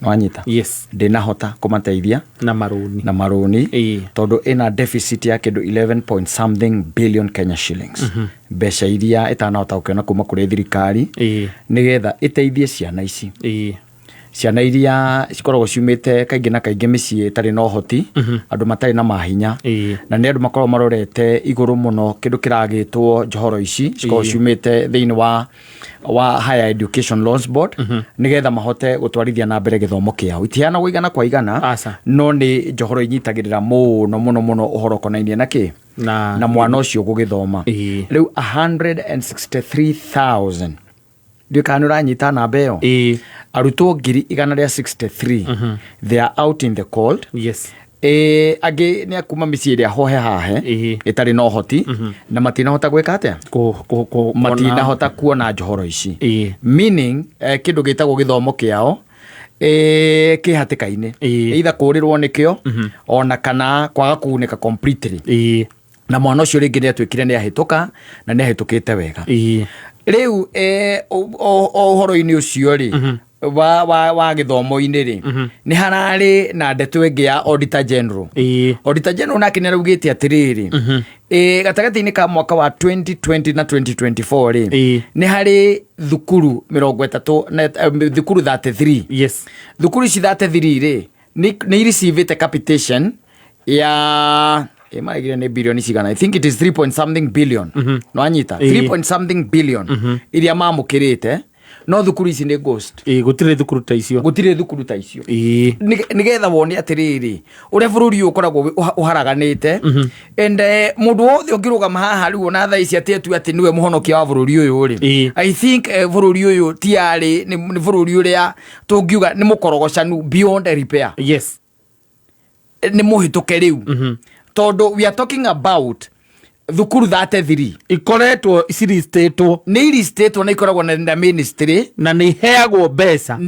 Nwanyita yes ndinahota kumateithia na maruni tondu ina deficit ya kindu 11 point something billion Kenya shillings mbeca iria itanahota gukena kuma kuri thirikari nigetha iteithie ciana ici ciana iria cikoragwo ciumite kaingi na kaingi micii itari no hoti andu matari na mahinya na ni andu makorwo marorete iguru muno kindu kiragitwo njohoro ici cikoragwo ciumite thiini wa Higher Education Loans Board nigetha mahote gutwarithia na mbere githomo kiao itiana guigana kwa igana no ni njohoro inyitagirira muno uhoro konainie na ki na mwana ucio gugithoma riu 163,000 ndio kanura nyita na mbeo arutwo 163 they are out in the cold age ni akuma micii iria hohe hahe itari no hoti na matina hota gweka atia matina hota kuona njohoro ici meaning kindu gitagwo githomo kiao kihatikaine either kurirwo nikio ona kana kwaga kuuneka completely na mwana ucio ringi ni atwikire ni ahituka na ni ahitukite wega riu uhoro-ini ucio ri wa githomo-ini ri ni harari na ndeto ingi ya Auditor General nake niraugite atiriri gatagati-ini ka mwaka wa 2020 na 2024 ri ni hari thukuru 30 thukuru 33 thukuru ici 33 ri ni received capitation ya maragire ni billion cigana I think it is 3 point something billion no anyita 3 point something billion iria mamukirite no thukuru ici ni ghost gutire thukuru ta icio nigetha wone atiriri ure bururi ukoragwo uharaganite and mundu wothe ungirugama haha riu na thaa ici ati niwe muhonokia wa bururi uyu ri I think bururi uyu tiari ni bururi uria tungiuga ni mukorogocanu beyond repair ni muhituke riu todo we are talking about thukuru 33 ikoretwo iciristetwo na ikoragwo na ministry na ni heagwo mbeca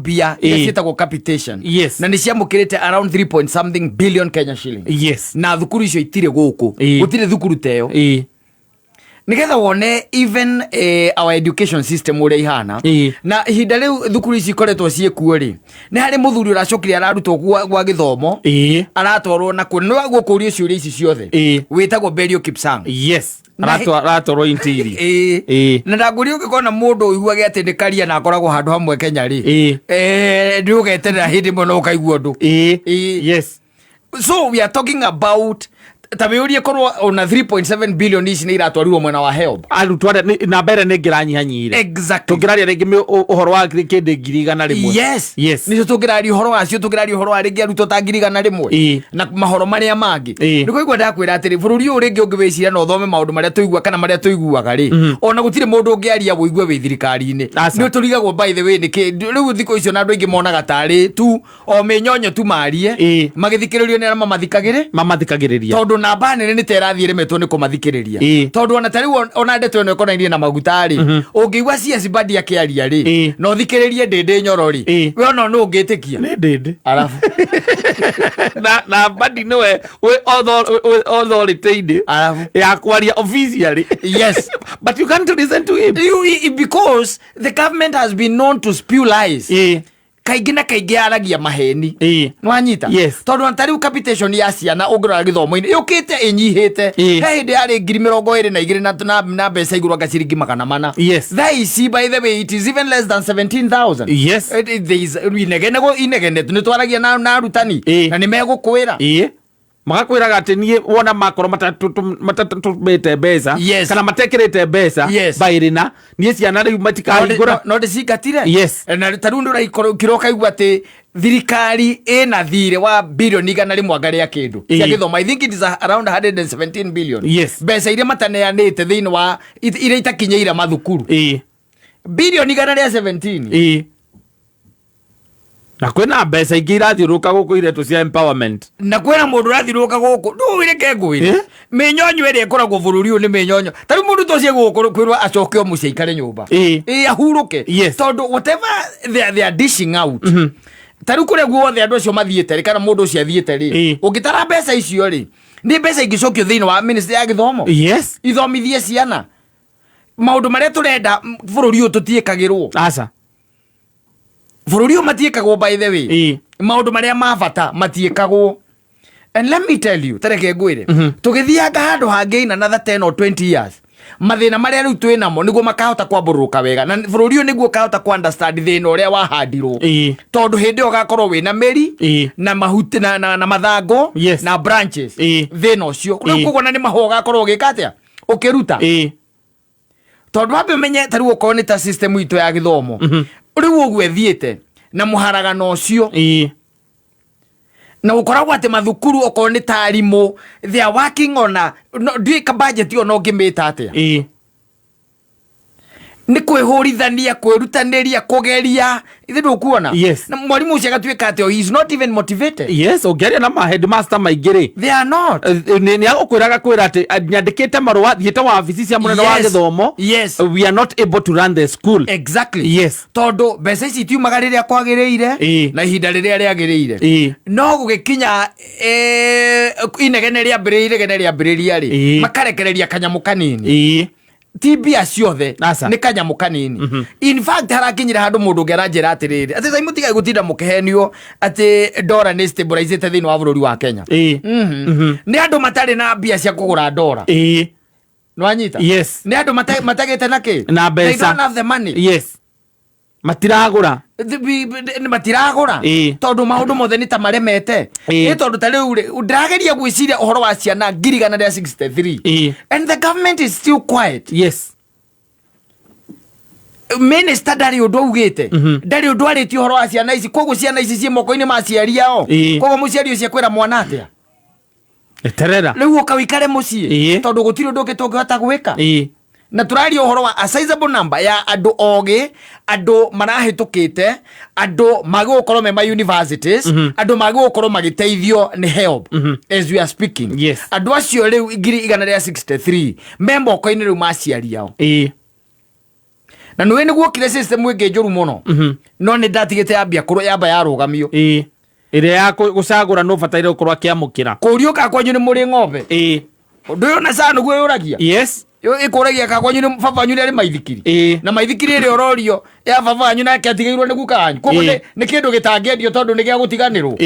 bia iretagwo capitation na ni ciamukirite around 3 point something billion Kenya shillings na thukuru icio itire guku gutire thukuru teo nigetha wone even our education system uria ihana na hinda riu thukuru ici ikoretwo ciekuo ri ni hari muthuri uracokire ararutwo gwa githomo aratwarwo na kuni no gukuria ciuria ici ciothe witagwo Berio Kipsang aratwarwo intiri na ndaguri ukikona mundu uiguage ati ni karia na akoragwo handu hamwe Kenya ri ndiugeterera hindi muno ukaigua ndu so we are talking about tabiurie korwo ona 3.7 billion ici ni iratwarirwo mwena wa help arutwa na mbere ni ngiranyihanyire exactly tungiraria ringi uhoro wa kindi 100 rimwe nicio tungiraria uhoro wacio tungiraria uhoro wa ringi arutwo ta 100 rimwe na mahoro maria mangi niko igwa ndakwira atiri bururi uyu ringi ungibicira no thome maundu maria tuigua kana maria tuiguaga ri ona gutire mundu ungiaria guigua wi thirikari-ini ni turigagwo by the way niki riu thiko icio na andu ingi monaga tari tu o menyonyo tu marie magithikiririo ni arama mathikagiriria tondu namba nene ni terathie remetwo ni kumathikiriria tondu ona tari ona ndeto ino ikonainie na magutari ungiigua CS badi akiaria ri no thikiririe ndindi nyorori we ona no ungitikia ni ndindi alafu na badi niwe we authority alafu ya kwaria officially but you can't listen to him because the government has been known to spew lies kaingi na kaingi aragia maheni nwanyita tondu antari capitation ya ciana ungirora githomo-ini yukite inyihite hindi ari 22 na mbeca iguru anga ciringi 400 that is by the way it is even less than 17,000 there is inegene tunitwaragia na arutani na ni megukwira magakwiraga ati nie wona makoro matatumete mbeca kana matekirite mbeca bairina nie ciana riu matikahingura no ndicigatire na taru ndura kiroka igua ati thirikari ina thire wa billion igana rimwe ngaria kindu cia githoma I think it is around 117 billion mbeca iria mataneanite thiini wa iria itakinyeira mathukuru billion igana ria 17 na kwena mbeca ingi irathiuruka guku iretu cia empowerment na kwena mundu urathiuruka guku nduire kengwire menyonyo iria ikoragwo bururi ni menyonyo tari mundu tocie guku kwirwa acokio mucie ikare nyumba ahuruke tondu whatever they are dishing out tari kure guothe andu acio mathiete kana mundu ucio athiete ri ungitara mbeca icio ri ni mbeca ingicokio thiini wa ministry ya githomo ithomithie ciana maundu maria turenda bururi uyu tutiikagirwo bururi matiekagwo by the way maundu maria mabata matiekagwo. And let me tell you, tareke ngwire tugithianga handu hangi in another 10 or 20 years mathina maria riu twina mo niguo makahota kwamburuka wega, na bururi uyu niguo kahota ku understand thina uria wahandirwo tondu hindi ugakorwo wina meri na mahuti na mathango na branches thina ucio kuguo na ni maho ugakorwo gikatia ukiruta tondu wabe menye tari ukorwo ni ta system itu ya githomo riu uguo ethiete na muharagano ucio na ukoragwo ati mathukuru okorwo ni tarimu they are working on a ndika budget yo no ngimita atia ni kwihurithania kwirutaniria kugeria ithe ndukuona na mwalimu ucio agatuika ati he is not even motivated ugeria na ma headmaster maigire they are not ni agukwiraga kwira ati nyandikite marua thiete wa ofisi cia munene wa githomo we are not able to run the school exactly tondu mbeca ici tiumaga riria kwagiriire na ihinda riria riagiriire no gugikinya inegene riambiriria ri makarekereria kanyamu kanini tibia ciothe ni kanyamu kanini in fact harakinyira handu mundu ngeranjira atiriri ati sai mutiga gutinda mukihenio ati dollar ni stabilizate thini wa bururi wa Kenya ni andu matari na mbia cia kugura dollar no anyita ni andu matagete naki na mbeca they don't have the money matiragura tondu maundu mothe ni ta maremete tondu ta riu ndirageria gwiciria uhoro wa ciana 163 and the government is still quiet minister ndari undu augite ndari undu ariti uhoro wa ciana ici koguo ciana ici cie moko-ini ma ciari ao koguo muciari ucio kwira mwana atia eterera riu ukawikare mucii tondu gutiri undu ungi tungihota gwika na turari uhoro wa a sizable number ya andu ogi andu marahitukite andu magukorwo me ma universities andu magukorwo magiteithio ni help as we are speaking andu acio riu 163 member ko-ini riu maciari ao na nwe niguo kire system wingi njuru muno no ni ndatigite yambia kuru yamba yarugamio iria ya gucagura no bataire ukorwa kiamukira kuriuka kwanyu ni muri ng'ombe undu uyu na sana guo yuragia yo ikuragia ka kwanyu ni babanyu ni ari maithikiri na maithikiri ri ororio ya babanyu na kiatigairwo ni gukanyu koguo ni kindu gitangendio tondu ni gia gutiganirwo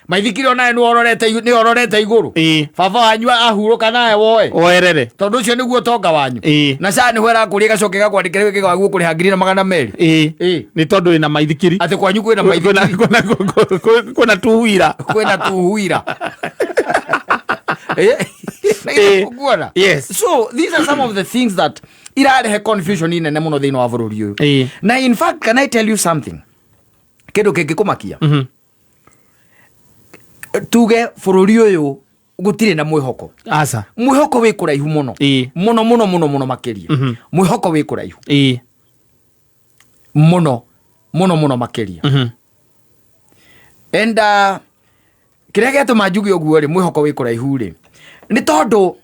maithikiri ona ni ororete iguru babanyu ahuruka nae woe oerere tondu ucio niguo tonga wanyu na saa ni hwera kuria gacoke gakwandikire wiki gwaguo kuri hangiri na 200 ni tondu ina maithikiri ati kwanyu kwina maithikiri kuna tuhuira so these are some of the things that irarehe confusion inene muno thini wa bururi uyu na in fact can I tell you something kindu kingikumakia tuge bururi uyu gutire na mwihoko mwihoko wi kuraihu muno muno makiria mwihoko wi kuraihu muno makiria and kiria gituma njuge uguo ri mwihoko wi kuraihu ri ni tondu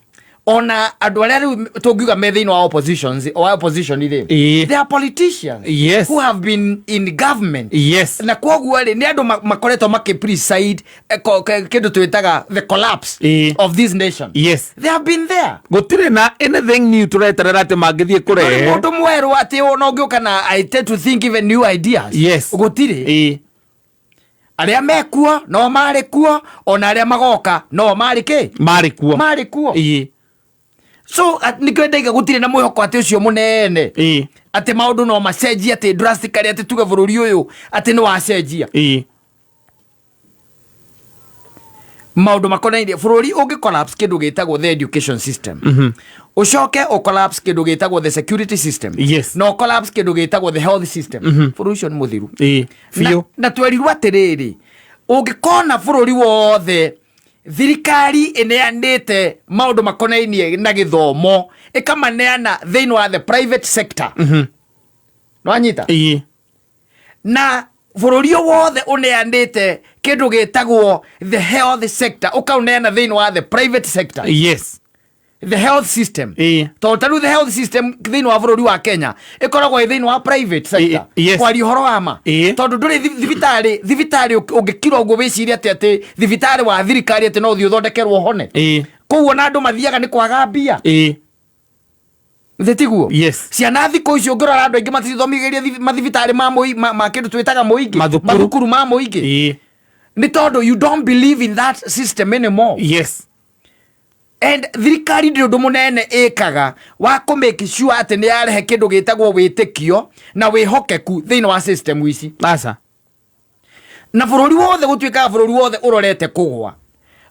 ona andu aria riu tungiuga me thini wa opposition ri they are politicians who have been in government na koguo ri ni andu makoretwo makiprecede kindu twitaga the collapse of this nation they have been there gutire na anything new tureterera ati mangithie kurehe mundu mweru ati ona ungiuka na I tend to think even new ideas gutire aria mekuo no mari kuo ona aria magoka no mari kuo so nikwendaiga gutire na mwihoko ati ucio munene ati maundu no macenjia ati drastically ati tuge bururi uyu ati ni wacenjia maundu makonainie bururi ungi collapse kindu gitagwo the education system ucoke o collapse kindu gitagwo the security system no collapse kindu gitagwo the health system bururi ucio ni muthiru na twerirwo atiriri ungikona bururi wothe thirikari ineanite maundu makonainie na githomo ikamaneana thini wa the private sector no anyita na bururi wothe uneanite kindu gitagwo the health sector ukauneana thini wa the private sector the health system totalu the health system thini wa bururi wa Kenya ikoragwo thini wa private sector kwari horo ama tondu nduri thibitari ungikiro uguo wiciria ati thibitari wa thirikari ati no thi uthondekerwo hone koguo na andu mathiaga ni kwaga mbia tiguo yes ciana thikũ icio ngĩrora andũ aingĩ matithomithirie mathibitarĩ ma kĩndũ twĩtaga mũingĩ mathukuru ma mũingĩ nĩ tondũ you don't believe in that system anymore. Yes. And thirikari ndĩ ũndũ mũnene ĩkaga wa kũ make sure atĩ nĩ yarehe kĩndũ gĩtagwo wĩtĩkio na wĩhokeku thĩinĩ wa system ici. Aca. Na bũrũri wothe gũtuĩkaga bũrũri wothe ũrorete kũgwa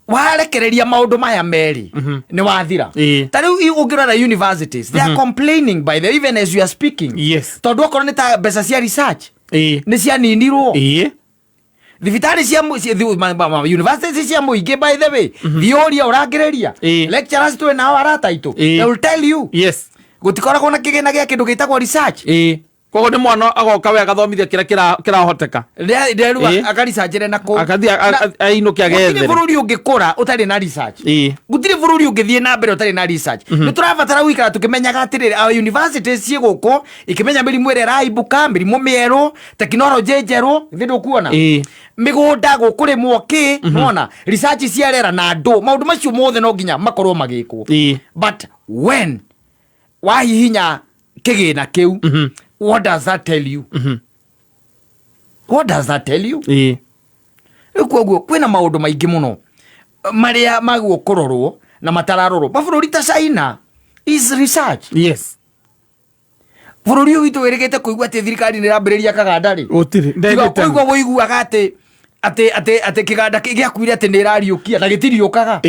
warekereria maũndũ maya merĩ nĩ wathira. Ta rĩu ũngĩrora universities they are complaining by the even as you are speaking. Yes. Tondũ okorwo nĩ ta mbeca cia research nĩ cianinirwo. Thibitari cia universities cia mũingĩ by the way thioria ũrangĩrĩria lecturers twĩ nao arataitũ they will tell you yes gũtikoragwo na kĩgĩna gĩa kĩndũ gĩtagwo research. Kogo nĩ mwana agoka we agathomithia kĩrĩa kĩrahoteka rĩu akaresearchĩre na kũ akathia ainũke agethere. Gũtirĩ bũrũri ũngĩkũra ũtarĩ na research. Gũtirĩ bũrũri ũngĩthiĩ na mbere ũtarĩ na research. Nĩ tũrabatara gũikara tũkĩmenyaga atĩrĩrĩ our universities ciĩ gũkũ ikĩmenya mĩrimũ ĩrĩa ĩraibũka mĩrimũ mĩerũ tekinoronjĩ njerũ thĩndũ kuona mĩgũnda gũkũrĩmwo kĩ nona research cia rĩera na andũ maũndũ macio mothe no nginya makorwo magĩkwo. But when wahihinya kĩgĩna kĩu what does that tell you? What does that tell you? Koguo kwĩna maũndũ maingĩ mũno marĩa maguo kũrorwo na matararorwo. Mabũrũri ta China is research. Yes. Bũrũri ũyũ witũ wĩrĩgĩte kũigua atĩ thirikari nĩ ĩrambĩrĩria kaganda rĩ. Kũigua woiguaga atĩ kĩganda gĩakuire atĩ nĩ ĩrariũkia na gĩtiriũkaga.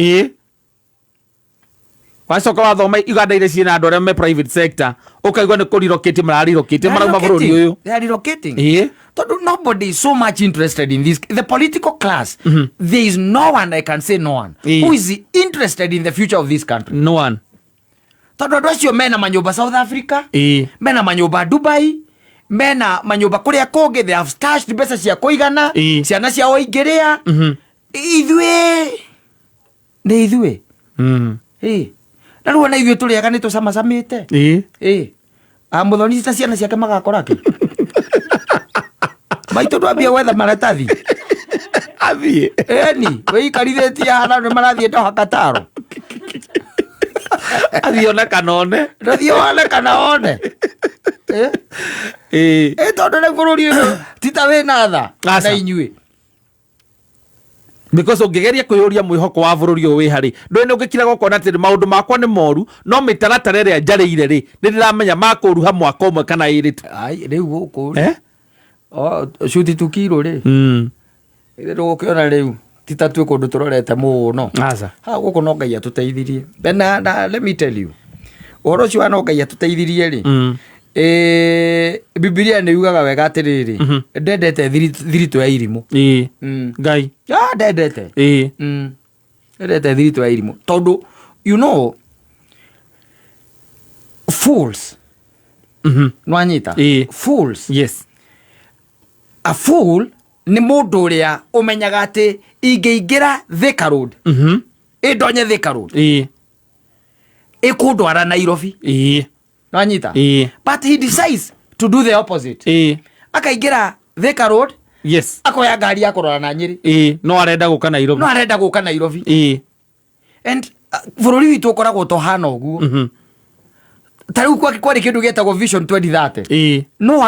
Wacoka wathoma iganda iria ciĩna andũ arĩa me private sector ũkaigua nĩ kũrirokĩtie mararirokĩtie marauma bũrũri ũyũ. They are relocating. Nobody is so much interested in this. The political class, there is no one, I can say no one, who is interested in the future of this country. No one. Tondũ andũ acio mena manyũmba South Africa, mena manyũmba Dubai, mena manyũmba kũrĩa kũngĩ, they have stashed mbeca cia kũigana, ciana ciao ingĩrĩa. Ithuĩ nĩ ithuĩ. Na rĩu ona ithuĩ tũrĩaga nĩ tũcamacamĩte. Mũthoni ta ciana ciake magakora kĩ? Maitũ ndwambia gwetha maratathi. Athiĩ. Eni, wĩikarithĩtie haha nĩ marathiĩ Ndahakataro. Athiĩ ona kana one. Ndathiĩ one kana one. Tondũ rĩu bũrũri ũyũ ti ta wĩna tha na inyuĩ. Because ũngĩgeria kwĩyũria mwĩhoko wa bũrũri ũyũ wĩ harĩ ndũĩ nĩ ũngĩkira gũkona atĩ maũndũ makwa nĩ moru no mĩtaratara ĩrĩa njarĩire rĩ nĩ ndĩramenya makũruha mwaka ũmwe kana ĩrĩ tu. Rĩu gũkũ cuti tukirũ rĩ rĩu ũkĩona rĩu ti ta tuĩ kũndũ tũrorete mũno. Ha gũkũ no Ngai atũteithirie. Na let me tell you ũhoro ũcio wa no Ngai atũteithirie rĩ Biblia nĩ yugaga wega atĩrĩrĩ ndendete thiritũ ya irimũ. Ngai ndendete ndendete thiritũ ya irimũ tondũ you know fools nwanyita fools. Yes. A fool nĩ mũndũ ũrĩa ũmenyaga atĩ ingĩingĩra Thika Road ndonye Thika Road ĩkũndwara Nairobi. Nwanyita. But he decides to do the opposite. Akaingĩra Thika Road. Yes. Akoya ngari ya kũrora na Nyĩrĩ. No arenda gũka Nairobi. And bũrũri witũ ũkoragwo tohana ũguo. Ta rĩu kwarĩ kĩndũ gĩtagwo Vision 2030. No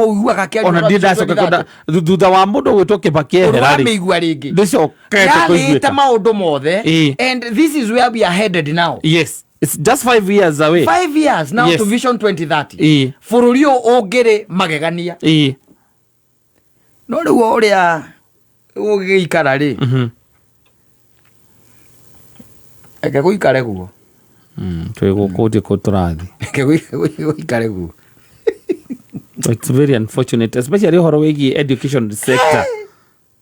ũiguaga kĩario. Ona ndacoka thutha wa mũndũ gwĩtwo Kibaki ehera rĩ. Ũramĩigua rĩngĩ. Ndĩcokete kũiguĩka. Yagĩte maũndũ mothe. And this is where we are headed now. Yes. It's just 5 years away. 5 years now to Vision 2030. Bũrũri ũyũ ũngĩrĩ magegania. No rĩu ũrĩa ũgĩikara rĩ. Eke gũikare guo. Twĩ gũkũ ndĩkũ tũrathiĩ. Eke gũikare guo. It's very unfortunate, especially ũhoro wĩgiĩ education sector.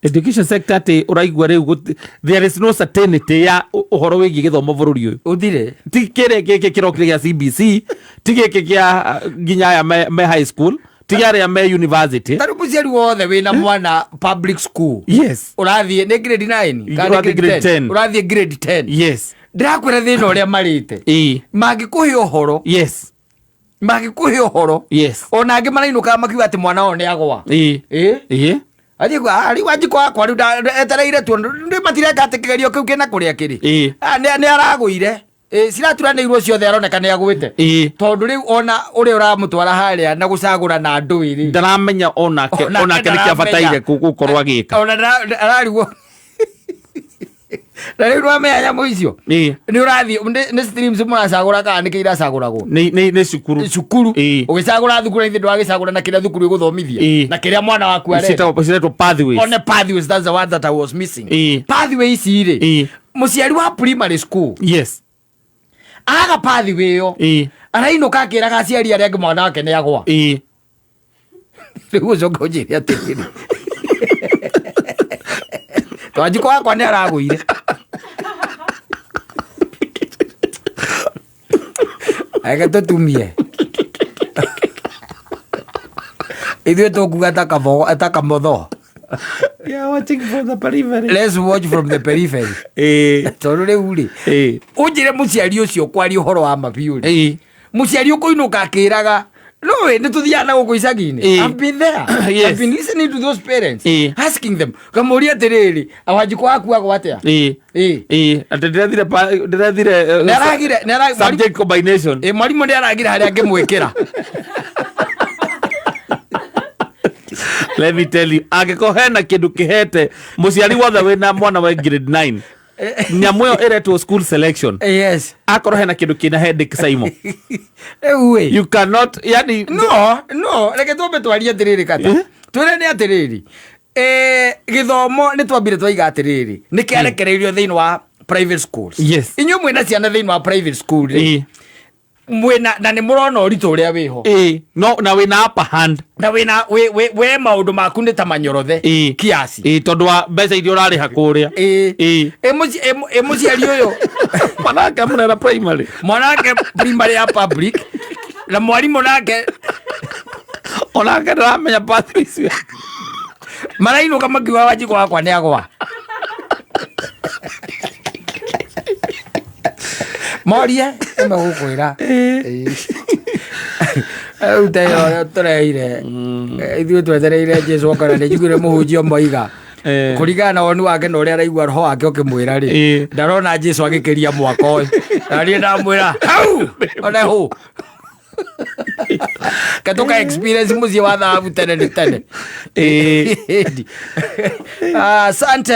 Education sector atĩ ũraigua rĩu there is no certainty ya ũhoro wĩgiĩ gĩthomo bũrũri ũyũ. Ũthire. Ti kĩrĩa gĩkĩ kĩrokire gĩa CBC, ti gĩkĩ kĩa nginya aya me high school, ti arĩa me university. Tarĩ mũciari wothe wĩna mwana public school. Yes. Ũrathiĩ nĩ grade 9 kana grade 10. Ũrathiĩ grade 10. Yes. Ndĩrakwĩra thĩna ũrĩa marĩte. Mangĩkũhe ũhoro. Yes. Mangĩkũhe ũhoro. Yes. Ona angĩ marainũka makiuga atĩ mwana wao nĩ agwa. Ari wajiko akwa riu etereire tu ndi matireka ati kigerio kiu kina kuria kiri nĩ aragũire ciraturanĩirwo ciothe aroneka nĩ agwĩte tondũ rĩu ona ũrĩa ũramũtwara harĩa na gũcagũra na andũ ĩrĩ ndaramenya onake nĩ kĩabataire gũkorwo agĩka ona ararigwo na rĩu nĩwamenya nyamũ icio nĩ ũrathiĩ nĩ streams mũracagũra kana nĩkĩ iracagũragwo nĩ cukuru ũgĩcagũra thukuru na ithe ndwagĩcagũra na kĩrĩa thukuru ĩgũthomithia na kĩrĩa mwana waku arenda pathways on pathways, that's the word that I was missing pathways rĩ mũciari wa primary school yes aga pathway ĩyo arainũka akĩraga aciari arĩa angĩ mwana wake nĩ agwa rĩu ũcoka ũnjĩre atĩrĩrĩ Wanjiko wakwa nĩ aragũire age tũtumie ithuĩ tũkuga takamotho. Yeah, watching from the periphery. Let's watch from the periphery. Tondũ rĩu rĩ ũnjĩre mũciari ũcio kwari ũhoro wa mabiũ rĩ mũciari ũkũinũka akĩraga no nĩ tuthiaga na gũkũ icagi-inĩ. I've been there. Yes. I've been listening to those parents asking them kamũria atĩrĩrĩ Wanjiko waku agwa atĩa atĩ ndĩrathire subject combination mwarimũ nĩ aragire harĩa angĩmwĩkĩra. Let me tell you, angĩkorwo hena kĩndũ kĩhete mũciari wothe wĩna mwana wa grade 9 nyamũ ĩyo ĩretwo school selection. Yes. Akorwo hena kĩndũ kĩna headache Simon. You cannot yani no reke twambe twarie atĩrĩrĩ kata twĩre nĩ atĩrĩrĩ gĩthomo nĩ twambire twaiga atĩrĩrĩ nĩ kĩarekereirio thĩinĩ wa private schools. Yes. Inyuĩ mwĩna ciana thĩinĩ wa private school mwĩna na nĩ mũrona ũritũ ũrĩa wĩho no na wĩna upper hand na wĩna we maũndũ maku nĩ ta manyorothe kiasi tondũ wa mbeca iria ũrarĩha kũrĩa mũciari ũyũ mwanake mũnera primary ya public na mwarimũ nake onake ndaramenya pathways marainũka makiuga Wanjiko wakwa nĩ agwa moria emegũkwĩra ũteyo tũreire ithuĩ twetereire Jesũ okana nĩ njiguire mũhunjia moiga kũringana na woni wake na ũrĩa araigua roho wake ũkĩmwĩra rĩ ndarona Jesũ agĩkĩria mwaka ũyũ na niĩ ndamwĩra hau one hũ katuka experience mũciĩ wa thahabu tene nĩ tene. Asante.